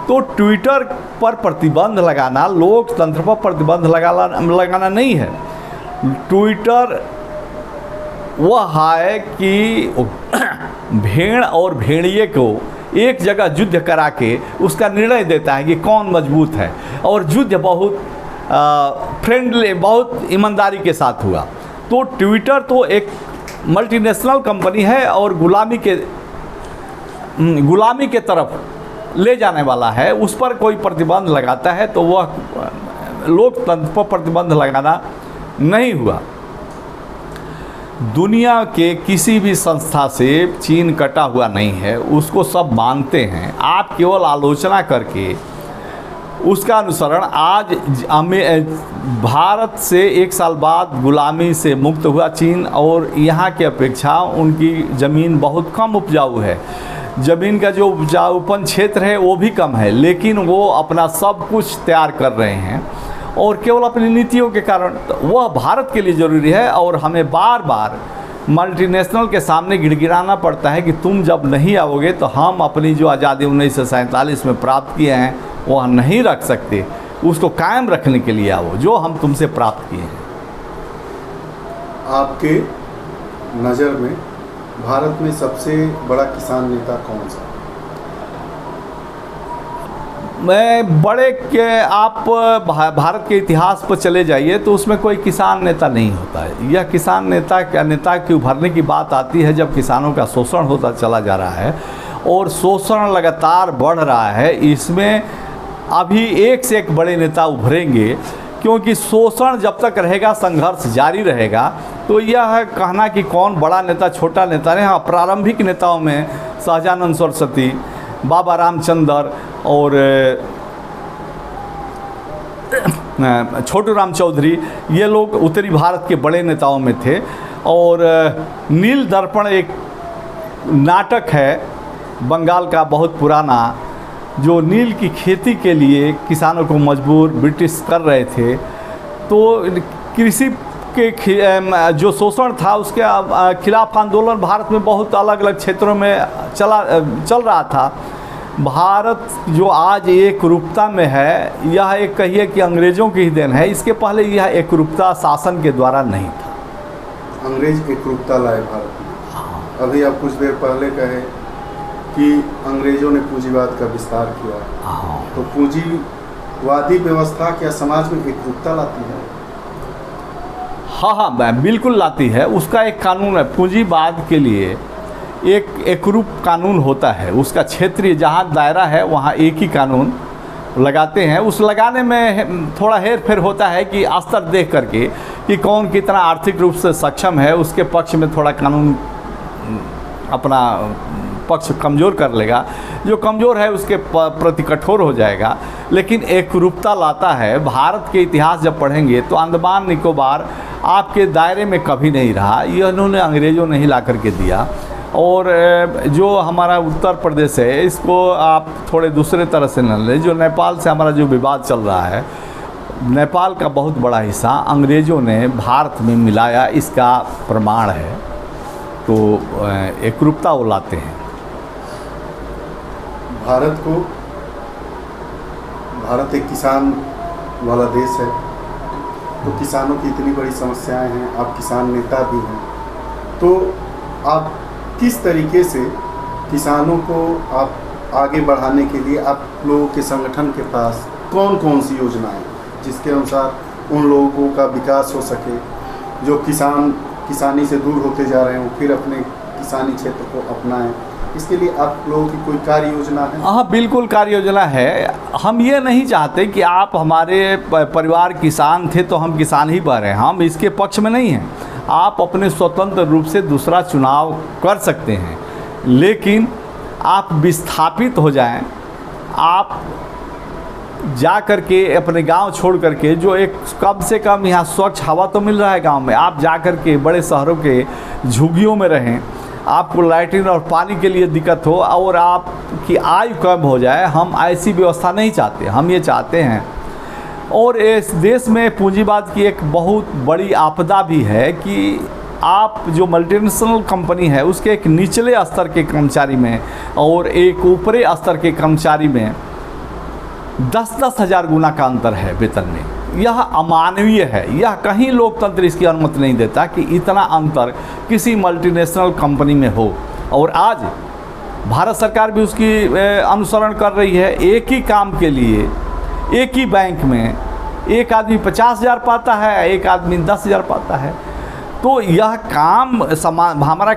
तो ट्विटर पर प्रतिबंध लगाना लोकतंत्र पर प्रतिबंध लगाना नहीं है। ट्विटर वह है कि भेड़ और भेड़िए को एक जगह युद्ध करा के उसका निर्णय देता है कि कौन मजबूत है, और युद्ध बहुत फ्रेंडली, बहुत ईमानदारी के साथ हुआ। तो ट्विटर तो एक मल्टीनेशनल कंपनी है और गुलामी के तरफ ले जाने वाला है। उस पर कोई प्रतिबंध लगाता है तो वह लोकतंत्र पर प्रतिबंध लगाना नहीं हुआ। दुनिया के किसी भी संस्था से चीन कटा हुआ नहीं है, उसको सब मानते हैं। आप केवल आलोचना करके उसका अनुसरण, आज भारत से 1 साल बाद गुलामी से मुक्त हुआ चीन, और यहाँ की अपेक्षा उनकी ज़मीन बहुत कम उपजाऊ है। ज़मीन का जो उपजाऊपन क्षेत्र है वो भी कम है, लेकिन वो अपना सब कुछ तैयार कर रहे हैं और केवल अपनी नीतियों के कारण। वह भारत के लिए ज़रूरी है और हमें बार बार मल्टीनेशनल के सामने गिड़गिड़ाना पड़ता है कि तुम जब नहीं आओगे तो हम अपनी जो आज़ादी 1947 में प्राप्त किए हैं वह नहीं रख सकते, उसको कायम रखने के लिए आओ जो हम तुमसे प्राप्त किए हैं। आपके नज़र में भारत में सबसे बड़ा किसान नेता कौन सा? मैं बड़े के आप भारत के इतिहास पर चले जाइए तो उसमें कोई किसान नेता नहीं होता है। यह किसान नेता की उभरने की बात आती है जब किसानों का शोषण होता चला जा रहा है और शोषण लगातार बढ़ रहा है। इसमें अभी एक से एक बड़े नेता उभरेंगे, क्योंकि शोषण जब तक रहेगा, संघर्ष जारी रहेगा। तो यह कहना कि कौन बड़ा नेता छोटा नेता नहीं। हाँ, प्रारंभिक नेताओं में सहजानंद सरस्वती, बाबा रामचंद्र और छोटू राम चौधरी, ये लोग उत्तरी भारत के बड़े नेताओं में थे। और नील दर्पण एक नाटक है बंगाल का बहुत पुराना, जो नील की खेती के लिए किसानों को मजबूर ब्रिटिश कर रहे थे। तो कृषि के जो शोषण था उसके खिलाफ आंदोलन भारत में बहुत अलग अलग क्षेत्रों में चल रहा था। भारत जो आज एक रूपता में है, यह एक कहिए कि अंग्रेज़ों की ही देन है। इसके पहले यह एक रूपता शासन के द्वारा नहीं था। अंग्रेज एकरूपता लाए भारत में। अभी आप कुछ देर पहले कहे कि अंग्रेजों ने पूंजीवाद का विस्तार किया, तो पूंजीवादी व्यवस्था क्या समाज में एकरूपता लाती है? हाँ, बिल्कुल लाती है। उसका एक कानून है, पूंजीवाद के लिए एक एकरूप कानून होता है। उसका क्षेत्रीय जहाँ दायरा है वहाँ एक ही कानून लगाते हैं। उस लगाने में थोड़ा हेर फेर होता है कि स्तर देख करके कि कौन कितना आर्थिक रूप से सक्षम है, उसके पक्ष में थोड़ा कानून अपना पक्ष कमज़ोर कर लेगा, जो कमज़ोर है उसके प्रति कठोर हो जाएगा। लेकिन एकरूपता लाता है। भारत के इतिहास जब पढ़ेंगे तो अंडमान निकोबार आपके दायरे में कभी नहीं रहा, ये इन्होंने अंग्रेज़ों ने ही ला करके दिया। और जो हमारा उत्तर प्रदेश है इसको आप थोड़े दूसरे तरह से न लें। जो नेपाल से हमारा जो विवाद चल रहा है, नेपाल का बहुत बड़ा हिस्सा अंग्रेज़ों ने भारत में मिलाया, इसका प्रमाण है। तो एकरूपता वो लाते हैं। भारत एक किसान वाला देश है, तो किसानों की इतनी बड़ी समस्याएं हैं, आप किसान नेता भी हैं, तो आप किस तरीके से किसानों को आप आगे बढ़ाने के लिए आप लोगों के संगठन के पास कौन कौन सी योजनाएं जिसके अनुसार उन लोगों का विकास हो सके, जो किसानी से दूर होते जा रहे हों, फिर अपने किसानी क्षेत्र को अपनाएं, इसके लिए आप लोगों की कोई कार्य योजना है? हाँ, बिल्कुल कार्य योजना है। हम ये नहीं चाहते कि आप हमारे परिवार किसान थे तो हम किसान ही बन रहे हैं, हम इसके पक्ष में नहीं हैं। आप अपने स्वतंत्र रूप से दूसरा चुनाव कर सकते हैं, लेकिन आप विस्थापित हो जाएं, आप जा कर के अपने गांव छोड़ करके, जो एक कम से कम यहाँ स्वच्छ हवा तो मिल रहा है गांव में, आप जा कर के बड़े शहरों के झुग्गियों में रहें, आपको लैट्रिन और पानी के लिए दिक्कत हो और आपकी आयु कम हो जाए। हम ऐसी व्यवस्था नहीं चाहते, हम ये चाहते हैं। और इस देश में पूंजीवाद की एक बहुत बड़ी आपदा भी है कि आप जो मल्टीनेशनल कंपनी है उसके एक निचले स्तर के कर्मचारी में और एक ऊपरी स्तर के कर्मचारी में 10-10 हज़ार गुना का अंतर है वेतन में। यह अमानवीय है। यह कहीं लोकतंत्र इसकी अनुमति नहीं देता कि इतना अंतर किसी मल्टीनेशनल कंपनी में हो। और आज भारत सरकार भी उसकी अनुसरण कर रही है। एक ही काम के लिए एक ही बैंक में एक आदमी 50,000 पाता है, एक आदमी 10,000 पाता है। तो यह काम समान, हमारा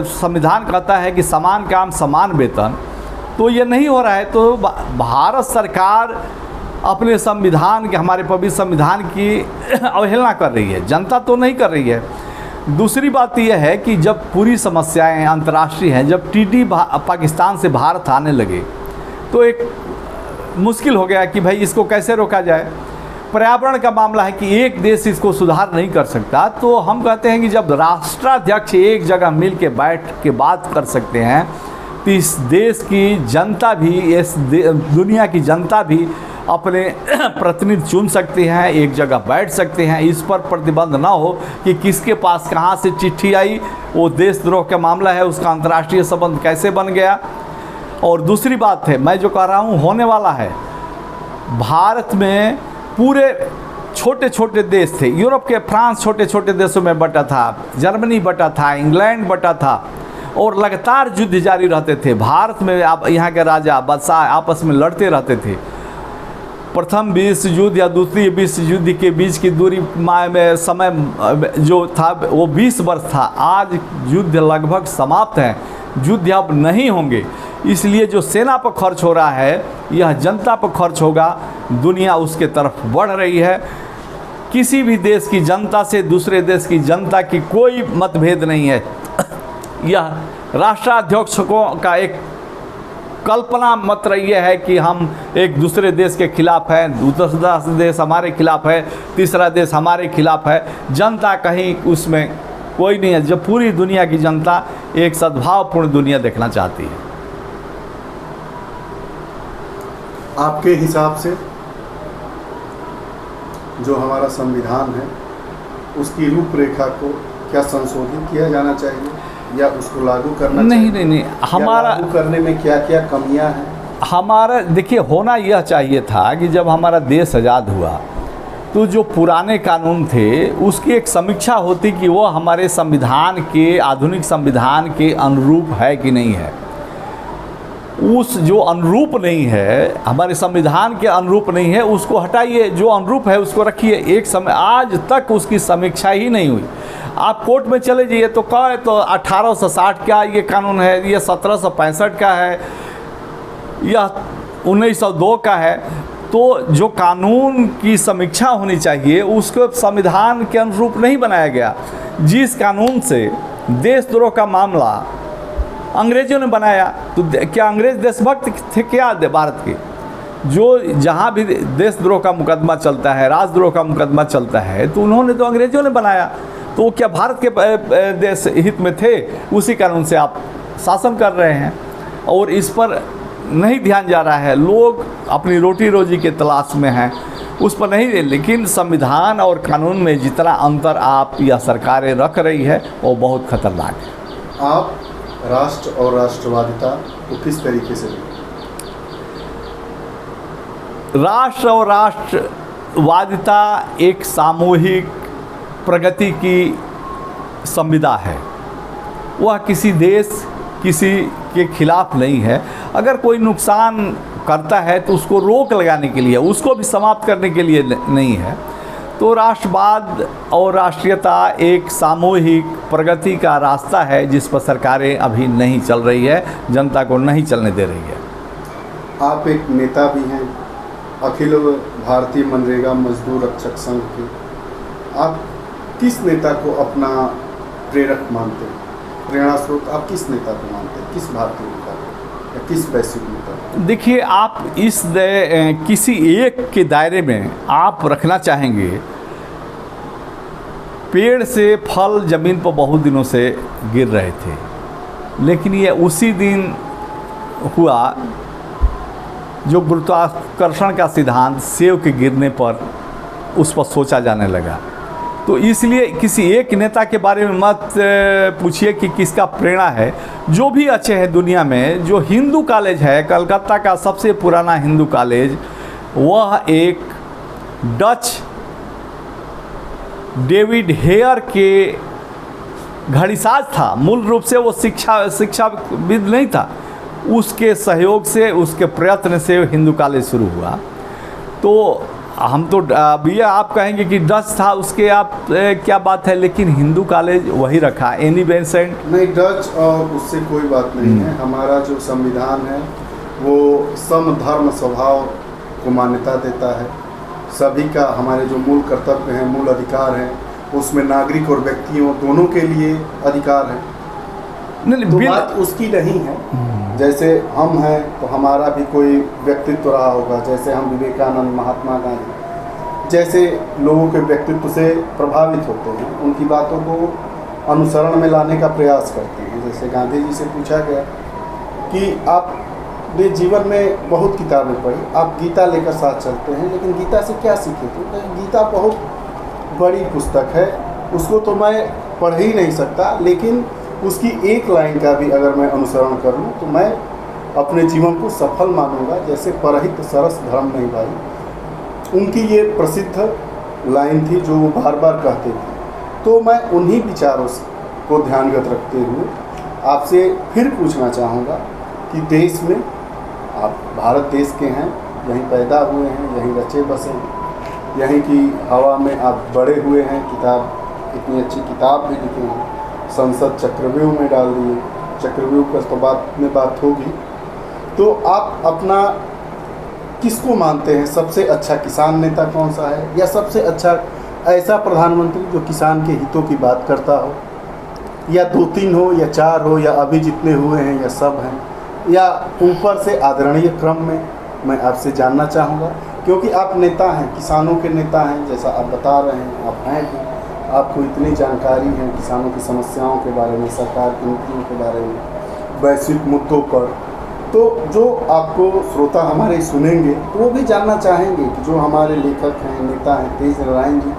संविधान कहता है कि समान काम समान वेतन, तो ये नहीं हो रहा है। तो भारत सरकार अपने संविधान के, हमारे पवित्र संविधान की अवहेलना कर रही है, जनता तो नहीं कर रही है। दूसरी बात यह है कि जब पूरी समस्याएं अंतर्राष्ट्रीय हैं, जब टीडी पाकिस्तान से भारत आने लगे तो एक मुश्किल हो गया कि भाई इसको कैसे रोका जाए। पर्यावरण का मामला है कि एक देश इसको सुधार नहीं कर सकता, तो हम कहते हैं कि जब राष्ट्राध्यक्ष एक जगह मिल के बैठ के बात कर सकते हैं तो इस देश की जनता भी, इस दुनिया की जनता भी अपने प्रतिनिधि चुन सकते हैं, एक जगह बैठ सकते हैं। इस पर प्रतिबंध ना हो कि किसके पास कहाँ से चिट्ठी आई, वो देशद्रोह का मामला है, उसका अंतर्राष्ट्रीय संबंध कैसे बन गया। और दूसरी बात है, मैं जो कह रहा हूँ होने वाला है। भारत में पूरे छोटे छोटे देश थे, यूरोप के फ्रांस छोटे छोटे देशों में बटा था, जर्मनी बटा था, इंग्लैंड बटा था, और लगातार युद्ध जारी रहते थे। भारत में आप यहाँ के राजा बादशाह आपस में लड़ते रहते थे। प्रथम विश्व युद्ध या द्वितीय विश्व युद्ध के बीच की दूरी में समय जो था वो 20 वर्ष था। आज युद्ध लगभग समाप्त है, युद्ध अब नहीं होंगे। इसलिए जो सेना पर खर्च हो रहा है यह जनता पर खर्च होगा। दुनिया उसके तरफ बढ़ रही है। किसी भी देश की जनता से दूसरे देश की जनता की कोई मतभेद नहीं है। यह राष्ट्राध्यक्षों का एक कल्पना मात्र यह है कि हम एक दूसरे देश के खिलाफ हैं, दूसरा देश हमारे खिलाफ है, तीसरा देश हमारे खिलाफ है। जनता कहीं उसमें कोई नहीं है। जब पूरी दुनिया की जनता एक सद्भावपूर्ण दुनिया देखना चाहती है। आपके हिसाब से जो हमारा संविधान है उसकी रूपरेखा को क्या संशोधित किया जाना चाहिए या उसको लागू करना चाहिए? नहीं, हमारा लागू करने में क्या क्या कमियां हैं? हमारा देखिए, होना यह चाहिए था कि जब हमारा देश आज़ाद हुआ तो जो पुराने कानून थे उसकी एक समीक्षा होती कि वो हमारे संविधान के, आधुनिक संविधान के अनुरूप है कि नहीं है। उस जो अनुरूप नहीं है, हमारे संविधान के अनुरूप नहीं है, उसको हटाइए, जो अनुरूप है उसको रखिए। एक समय आज तक उसकी समीक्षा ही नहीं हुई। आप कोर्ट में चले जाइए तो कहे तो 1860 का ये कानून है, ये 1765 का है, यह 1902 का है। तो जो कानून की समीक्षा होनी चाहिए उसको संविधान के अनुरूप नहीं बनाया गया। जिस कानून से देशद्रोह का मामला अंग्रेजों ने बनाया, तो क्या अंग्रेज देशभक्त थे क्या भारत के? जो जहाँ भी देशद्रोह का मुकदमा चलता है, राजद्रोह का मुकदमा चलता है, तो उन्होंने तो अंग्रेजों ने बनाया। तो वो क्या भारत के देश हित में थे? उसी कानून से आप शासन कर रहे हैं और इस पर नहीं ध्यान जा रहा है। लोग अपनी रोटी रोजी के तलाश में हैं, उस पर नहीं। लेकिन संविधान और कानून में जितना अंतर आप या सरकारें रख रही है वो बहुत खतरनाक है। आप राष्ट्र और राष्ट्रवादिता को किस तरीके से देखते? राष्ट्र और राष्ट्रवादिता एक सामूहिक प्रगति की संविदा है। वह किसी देश, किसी के खिलाफ नहीं है। अगर कोई नुकसान करता है तो उसको रोक लगाने के लिए, उसको भी समाप्त करने के लिए नहीं है। तो राष्ट्रवाद और राष्ट्रीयता एक सामूहिक प्रगति का रास्ता है जिस पर सरकारें अभी नहीं चल रही है, जनता को नहीं चलने दे रही है। आप एक नेता भी हैं, अखिल भारतीय मनरेगा मजदूर रक्षक संघ के। आप किस नेता को अपना प्रेरक मानते हैं, प्रेरणा स्रोत? आप किस नेता को मानते हैं, किस भारतीय नेता को या किस वैश्विक नेता को? देखिए, आप इस किसी एक के दायरे में आप रखना चाहेंगे। पेड़ से फल ज़मीन पर बहुत दिनों से गिर रहे थे, लेकिन ये उसी दिन हुआ जो गुरुत्वाकर्षण का सिद्धांत सेब के गिरने पर उस पर सोचा जाने लगा। तो इसलिए किसी एक नेता के बारे में मत पूछिए कि किसका प्रेरणा है। जो भी अच्छे हैं दुनिया में, जो हिंदू कॉलेज है, कलकत्ता का सबसे पुराना हिंदू कॉलेज, वह एक डच डेविड हेयर के घड़ीसाज था। मूल रूप से वो शिक्षाविद नहीं था। उसके सहयोग से, उसके प्रयत्न से हिंदू कॉलेज शुरू हुआ। तो हम तो भैया आप कहेंगे कि डच था, उसके आप क्या बात है, लेकिन हिंदू कॉलेज वही रखा। एनी बेसेंट नहीं, डच और उससे कोई बात नहीं है। हमारा जो संविधान है वो समधर्म स्वभाव को मान्यता देता है। सभी का, हमारे जो मूल कर्तव्य हैं, मूल अधिकार हैं, उसमें नागरिक और व्यक्तियों दोनों के लिए अधिकार है। तो बात उसकी नहीं है। जैसे हम हैं तो हमारा भी कोई व्यक्तित्व रहा होगा, जैसे हम विवेकानंद, महात्मा गांधी जैसे लोगों के व्यक्तित्व से प्रभावित होते हैं, उनकी बातों को अनुसरण में लाने का प्रयास करते हैं। जैसे गांधी जी से पूछा गया कि आपने जीवन में बहुत किताबें पढ़ी, आप गीता लेकर साथ चलते हैं, लेकिन गीता से क्या सीखे? तो गीता बहुत बड़ी पुस्तक है, उसको तो मैं पढ़ ही नहीं सकता, लेकिन उसकी एक लाइन का भी अगर मैं अनुसरण कर लूँ तो मैं अपने जीवन को सफल मानूंगा। जैसे परहित सरस धर्म नहीं भाई, उनकी ये प्रसिद्ध लाइन थी जो वो बार बार कहते थे। तो मैं उन्हीं विचारों को ध्यानगत रखते हुए आपसे फिर पूछना चाहूँगा कि देश में, आप भारत देश के हैं, यहीं पैदा हुए हैं, यहीं रचे बसे हैं, यहीं की हवा में आप बड़े हुए हैं, किताब, इतनी अच्छी किताब भी लिखे हैं, संसद चक्रव्यूह में डाल दिए, चक्रव्यूह पर तो बात होगी। तो आप अपना किसको मानते हैं? सबसे अच्छा किसान नेता कौन सा है, या सबसे अच्छा ऐसा प्रधानमंत्री जो किसान के हितों की बात करता हो, या 2-3 हो या 4 हो, या अभी जितने हुए हैं या सब हैं, या ऊपर से आदरणीय क्रम में? मैं आपसे जानना चाहूँगा, क्योंकि आप नेता हैं, किसानों के नेता हैं, जैसा आप बता रहे हैं, आप हैं भी, आपको इतनी जानकारी है किसानों की समस्याओं के बारे में, सरकार की नीतियों के बारे में, वैश्विक मुद्दों पर। तो जो आपको श्रोता हमारे सुनेंगे तो वो भी जानना चाहेंगे कि जो हमारे लेखक हैं, नेता हैं, तेज नारायण जी,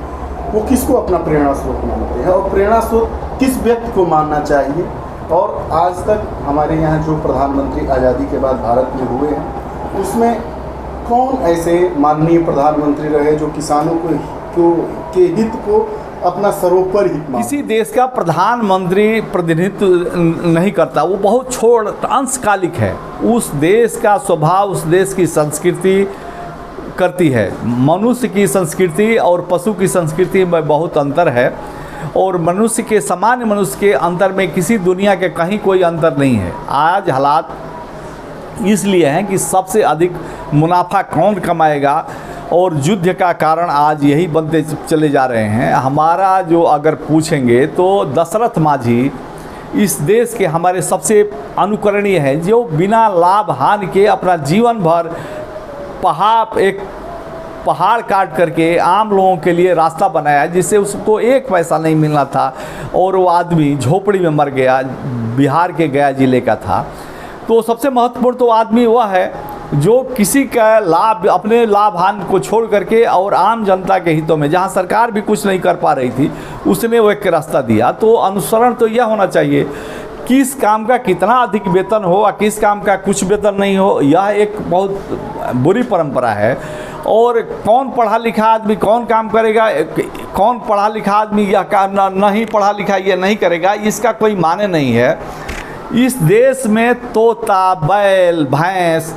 वो किसको अपना प्रेरणा स्रोत मानते हैं, और प्रेरणा स्रोत किस व्यक्ति को मानना चाहिए। और आज तक हमारे यहाँ जो प्रधानमंत्री आज़ादी के बाद भारत में हुए हैं, उसमें कौन ऐसे माननीय प्रधानमंत्री रहे जो किसानों को के हित को अपना सर्वोपरि हित मानते किसी देश का प्रधानमंत्री प्रतिनिधित्व नहीं करता, वो बहुत छोटा अंशकालिक है। उस देश का स्वभाव, उस देश की संस्कृति करती है। मनुष्य की संस्कृति और पशु की संस्कृति में बहुत अंतर है, और मनुष्य के, सामान्य मनुष्य के अंतर में किसी दुनिया के कहीं कोई अंतर नहीं है। आज हालात इसलिए हैं कि सबसे अधिक मुनाफा कौन कमाएगा, और युद्ध का कारण आज यही बनते चले जा रहे हैं। हमारा जो अगर पूछेंगे तो दशरथ माझी इस देश के हमारे सबसे अनुकरणीय है, जो बिना लाभ हानि के अपना जीवन भर पहाड़ काट करके आम लोगों के लिए रास्ता बनाया, जिससे उसको एक पैसा नहीं मिलना था, और वो आदमी झोपड़ी में मर गया। बिहार के गया जिले का था। तो सबसे महत्वपूर्ण तो आदमी वह है जो किसी का लाभ, अपने लाभ हानि को छोड़ करके और आम जनता के हितों में, जहां सरकार भी कुछ नहीं कर पा रही थी, उसने वो एक रास्ता दिया। तो अनुसरण तो यह होना चाहिए, किस काम का कितना अधिक वेतन हो और किस काम का कुछ वेतन नहीं हो, यह एक बहुत बुरी परंपरा है। और कौन पढ़ा लिखा आदमी कौन काम करेगा, कौन पढ़ा लिखा आदमी यह काम नहीं पढ़ा लिखा ये नहीं करेगा, इसका कोई माने नहीं है। इस देश में तोता, बैल, भैंस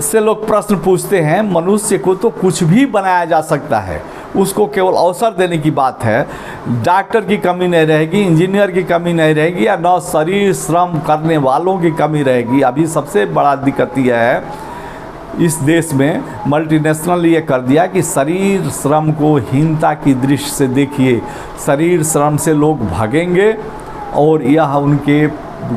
से लोग प्रश्न पूछते हैं। मनुष्य को तो कुछ भी बनाया जा सकता है, उसको केवल अवसर देने की बात है। डॉक्टर की कमी नहीं रहेगी, इंजीनियर की कमी नहीं रहेगी, या न शरीर श्रम करने वालों की कमी रहेगी। अभी सबसे बड़ा दिक्कत यह है, इस देश में मल्टीनेशनल ये कर दिया कि शरीर श्रम को हीनता की दृष्टि से देखिए। शरीर श्रम से लोग भागेंगे और यह उनके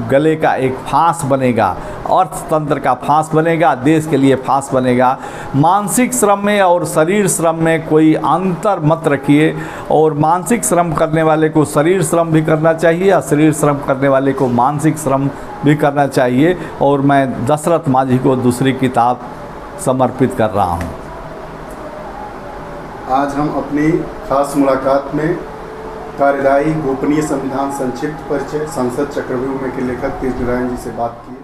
गले का एक फांस बनेगा, अर्थतंत्र का फांस बनेगा, देश के लिए फांस बनेगा। मानसिक श्रम में और शरीर श्रम में कोई अंतर मत रखिए, और मानसिक श्रम करने वाले को शरीर श्रम भी करना चाहिए और शरीर श्रम करने वाले को मानसिक श्रम भी करना चाहिए। और मैं दशरथ माझी को दूसरी किताब समर्पित कर रहा हूँ। आज हम अपनी खास मुलाकात में कार्यदायी गोपनीय संविधान संक्षिप्त परिचय संसद चक्रव्यूह में के लेखक तेज नारायण जी से बात की।